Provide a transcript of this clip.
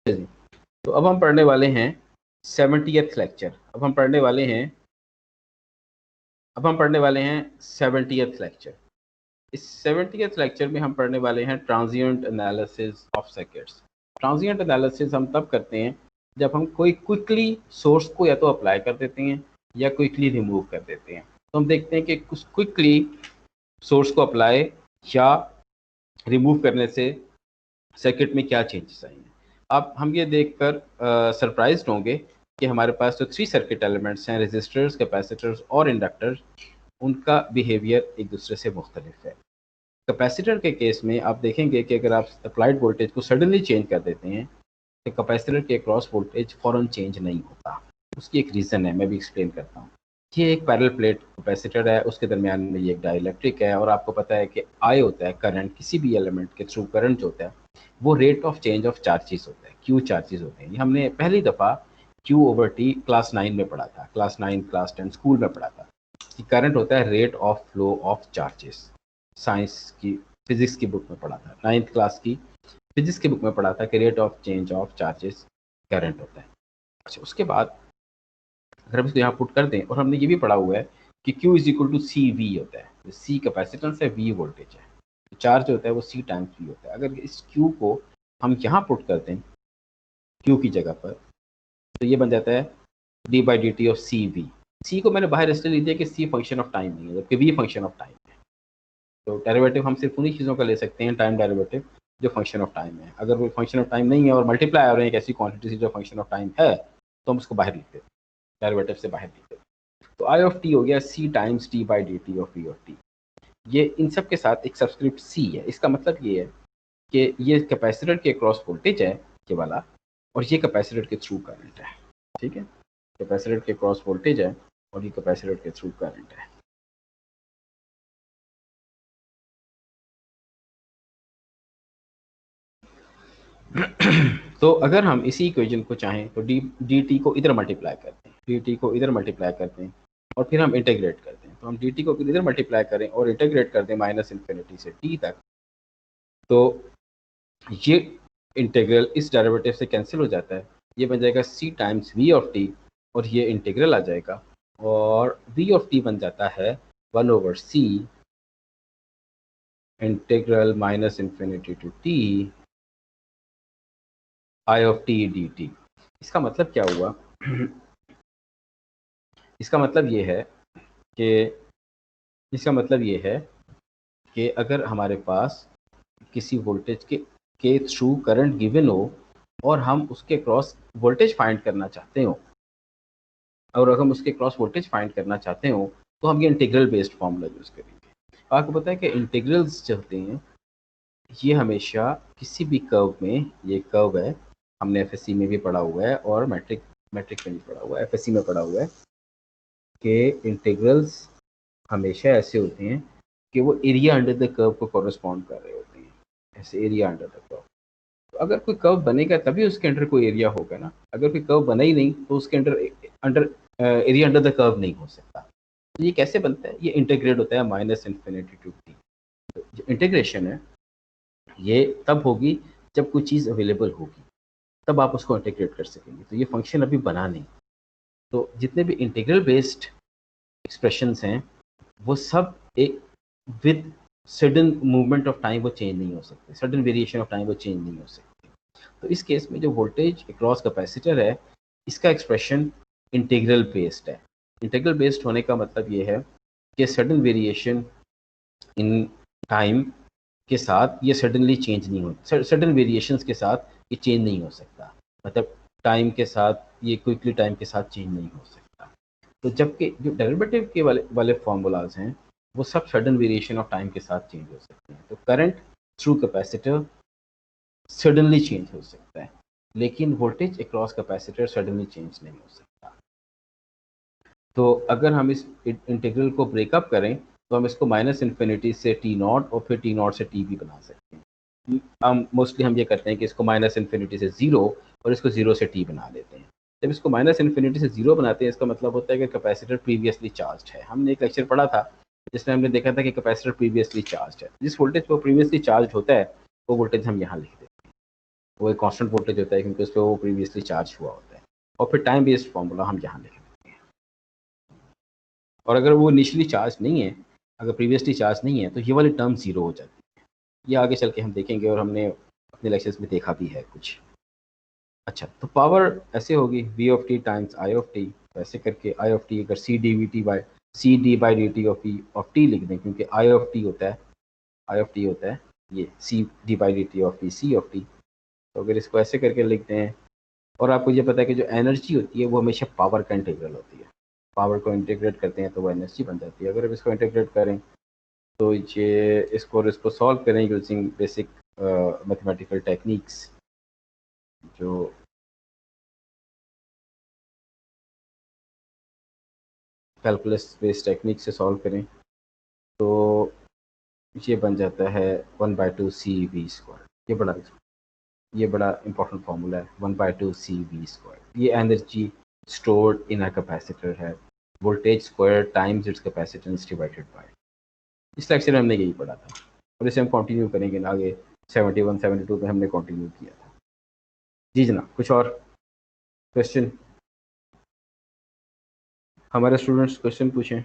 जी, तो अब हम पढ़ने वाले हैं 70th लेक्चर। अब हम पढ़ने वाले हैं 70th लेक्चर। इस 70th लेक्चर में हम पढ़ने वाले हैं transient analysis of circuits. Transient analysis हम तब करते हैं जब हम कोई क्विकली सोर्स को या तो अप्लाई कर देते हैं या क्विकली रिमूव कर देते हैं। तो हम देखते हैं कि कुछ क्विकली सोर्स को अप्लाई या रिमूव करने से सर्किट में क्या चेंजेस आएंगे। अब हम ये देखकर सरप्राइज्ड होंगे कि हमारे पास जो 3 सर्किट एलिमेंट्स हैं, रेजिस्टर्स, कैपेसिटर्स और इंडक्टर्स, उनका बिहेवियर एक दूसरे से मुख्तलिफ है। कैपेसिटर के केस में आप देखेंगे कि अगर आप अप्लाइड वोल्टेज को सडनली चेंज कर देते हैं तो कैपेसिटर के क्रॉस वोल्टेज फ़ौरन चेंज नहीं होता। उसकी एक रीज़न है, मैं भी एक्सप्लेन करता हूँ। ये एक पैरेलल प्लेट कैपेसिटर है, उसके दरमियान में ये एक डाइलेक्ट्रिक है और आपको पता है कि आई होता है करंट, किसी भी एलिमेंट के थ्रू करंट जो होता है वो rate of change of charges होता है, क्यू चार्जेस होते हैं। ये हमने पहली दफ़ा Q/T क्लास 9 में पढ़ा था, क्लास 9 क्लास 10 स्कूल में पढ़ा था कि करंट होता है rate of flow of charges. Science की फिजिक्स की बुक में पढ़ा था, 9th क्लास की फिजिक्स की बुक में पढ़ा था कि rate of change of charges current होता है। अच्छा, उसके बाद अगर हम इसको यहाँ पुट कर दें, और हमने ये भी पढ़ा हुआ है कि Q is equal to C V होता है। सी कैपेसिटेंस है, वी वोल्टेज है, चार्ज होता है वो सी टाइम्स वी होता है। अगर इस Q को हम यहाँ पुट कर दें Q की जगह पर, तो ये बन जाता है d by d t of C V. C को मैंने बाहर इसलिए ली दिया कि सी फंक्शन ऑफ टाइम नहीं है जबकि वी फंक्शन ऑफ टाइम है। तो डेरिवेटिव हम सिर्फ उन्हीं चीज़ों का ले सकते हैं, टाइम डेरिवेटिव जो फंक्शन ऑफ टाइम है। अगर वो फंक्शन ऑफ टाइम नहीं है और मल्टीप्लाई हो रहे हैं एक ऐसी क्वांटिटी से जो फंक्शन ऑफ टाइम है, तो हम उसको बाहर लिख देते हैं, डेरिवेटिव से बाहर लिख देते हैं। तो आई ऑफ टी हो गया C times t by d t of V of t. ये इन सब के साथ एक सबस्क्रिप्ट सी है। इसका मतलब ये है कि ये कैपेसिटर के क्रॉस वोल्टेज है ये वाला, और ये कैपेसिटर के थ्रू करंट है। ठीक है, कैपेसिटर के क्रॉस वोल्टेज है और ये कैपेसिटर के थ्रू करंट है। तो अगर हम इसी इक्वेशन को चाहें तो डी टी को इधर मल्टीप्लाई करते हैं, डी टी को इधर मल्टीप्लाई करते हैं और फिर हम इंटीग्रेट करते हैं। तो हम डी टी को इधर मल्टीप्लाई करें और इंटीग्रेट कर दें माइनस इन्फिनिटी से टी तक, तो ये इंटीग्रल इस डेरिवेटिव से कैंसिल हो जाता है। ये बन जाएगा सी टाइम्स वी ऑफ टी और ये इंटीग्रल आ जाएगा और वी ऑफ टी बन जाता है 1/c integral minus infinity to t i of t d t. इसका मतलब क्या हुआ? इसका मतलब ये है कि अगर हमारे पास किसी वोल्टेज के थ्रू करंट गिवन हो और हम उसके क्रॉस वोल्टेज फाइंड करना चाहते हो, तो हम ये इंटीग्रल बेस्ड फॉर्मूला यूज़ करेंगे। आपको पता है कि इंटीग्रल्स जो होते हैं ये हमेशा किसी भी कर्व में, ये कर्व है, हमने एफएससी में भी पढ़ा हुआ है और मैट्रिक में भी पढ़ा हुआ है, एफएससी में पढ़ा हुआ है कि इंटीग्रल्स हमेशा ऐसे होते हैं कि वो एरिया अंडर द कर्व को कॉरेस्पॉन्ड कर रहे होते हैं, ऐसे एरिया अंडर द कर्व। तो अगर कोई कर्व बनेगा तभी उसके अंडर कोई एरिया होगा ना। अगर कोई कर्व बना ही नहीं तो उसके under area under the curve नहीं हो सकता। तो ये कैसे बनता है? ये इंटीग्रेट होता है माइनस इन्फिनिटी टू टी। जो इंटीग्रेशन है ये तब होगी जब कोई चीज़ अवेलेबल होगी, तब आप उसको इंटीग्रेट कर सकेंगे। तो ये फंक्शन अभी बना नहीं। तो जितने भी इंटीग्रल बेस्ड एक्सप्रेशंस हैं वो सब एक with sudden movement of time वो चेंज नहीं हो सकते, सडन वेरिएशन ऑफ टाइम वो चेंज नहीं हो सकते। तो इस केस में जो वोल्टेज अक्रॉस कैपेसिटर है इसका एक्सप्रेशन इंटीग्रल बेस्ड है। इंटीग्रल बेस्ड होने का मतलब ये है कि सडन वेरिएशन इन टाइम के साथ ये सडनली चेंज नहीं हो, सडन वेरिएशंस के साथ ये चेंज नहीं हो सकता। मतलब टाइम के साथ ये क्विकली टाइम के साथ चेंज नहीं हो सकता। तो जबकि जो डेरिवेटिव के वाले फार्मूलाज हैं वो सब सडन वेरिएशन ऑफ टाइम के साथ चेंज हो सकते हैं। तो current through capacitor suddenly change हो सकता है, लेकिन voltage across capacitor suddenly change नहीं हो सकता। तो अगर हम इस इंटीग्रल को ब्रेकअप करें तो हम इसको माइनस इन्फिनिटी से टी नॉट और फिर टी नॉट से टी भी बना सकते हैं। मोस्टली हम ये करते हैं कि इसको माइनस इन्फिनिटी से ज़ीरो और इसको ज़ीरो से टी बना लेते हैं। जब इसको माइनस इन्फिनिटी से ज़ीरो बनाते हैं इसका मतलब होता है कि कैपेसिटर प्रीवियसली चार्ज है। हमने एक लेक्चर पढ़ा था जिसमें हमने देखा था कि कैपेसिटर प्रीवियसली चार्ज है। जिस वोल्टेज पर प्रीवियसली चार्ज होता है वो वोल्टेज हम यहाँ लिख देते हैं। वो एक कांस्टेंट वोल्टेज होता है क्योंकि उस पर वो प्रीवियसली चार्ज हुआ होता है। और फिर टाइम बेस्ड फार्मूला हम यहाँ लिख लेते हैं। और अगर वो इनिशियली चार्ज नहीं है, अगर प्रीवियसली चार्ज नहीं है, तो ये वाली टर्म ज़ीरो हो जाती है। ये आगे चल के हम देखेंगे और हमने अपने लेक्चर्स में देखा भी है कुछ। अच्छा, तो पावर ऐसे होगी v of t times i of t. ऐसे करके आई ऑफ टी अगर C d v t by C d by d t of t लिख दें, क्योंकि आई ऑफ टी होता है, आई ऑफ टी होता है ये C d by d t of t C of t. तो अगर इसको ऐसे करके लिखते हैं, और आपको ये पता है कि जो एनर्जी होती है वो हमेशा पावर का इंटीग्रल होती है। पावर को इंटीग्रेट करते हैं तो वो एनर्जी बन जाती है। अगर हम इसको इंटीग्रेट करें तो ये इसको सॉल्व करें यूजिंग बेसिक मैथमेटिकल टेक्निक्स, जो कैलकुलस बेस्ड टेक्निक से सॉल्व करें तो ये बन जाता है 1/2 CV²। ये बड़ा इंपॉर्टेंट फार्मूला है, 1/2 CV²। ये energy stored in a capacitor है, voltage square times its capacitance divided by. इस लेक्चर में हमने यही पढ़ा था और इसे हम कंटिन्यू करेंगे आगे। 71 72 में हमने कंटिन्यू किया था। जी जनाब, कुछ और क्वेश्चन? हमारे स्टूडेंट्स क्वेश्चन पूछें।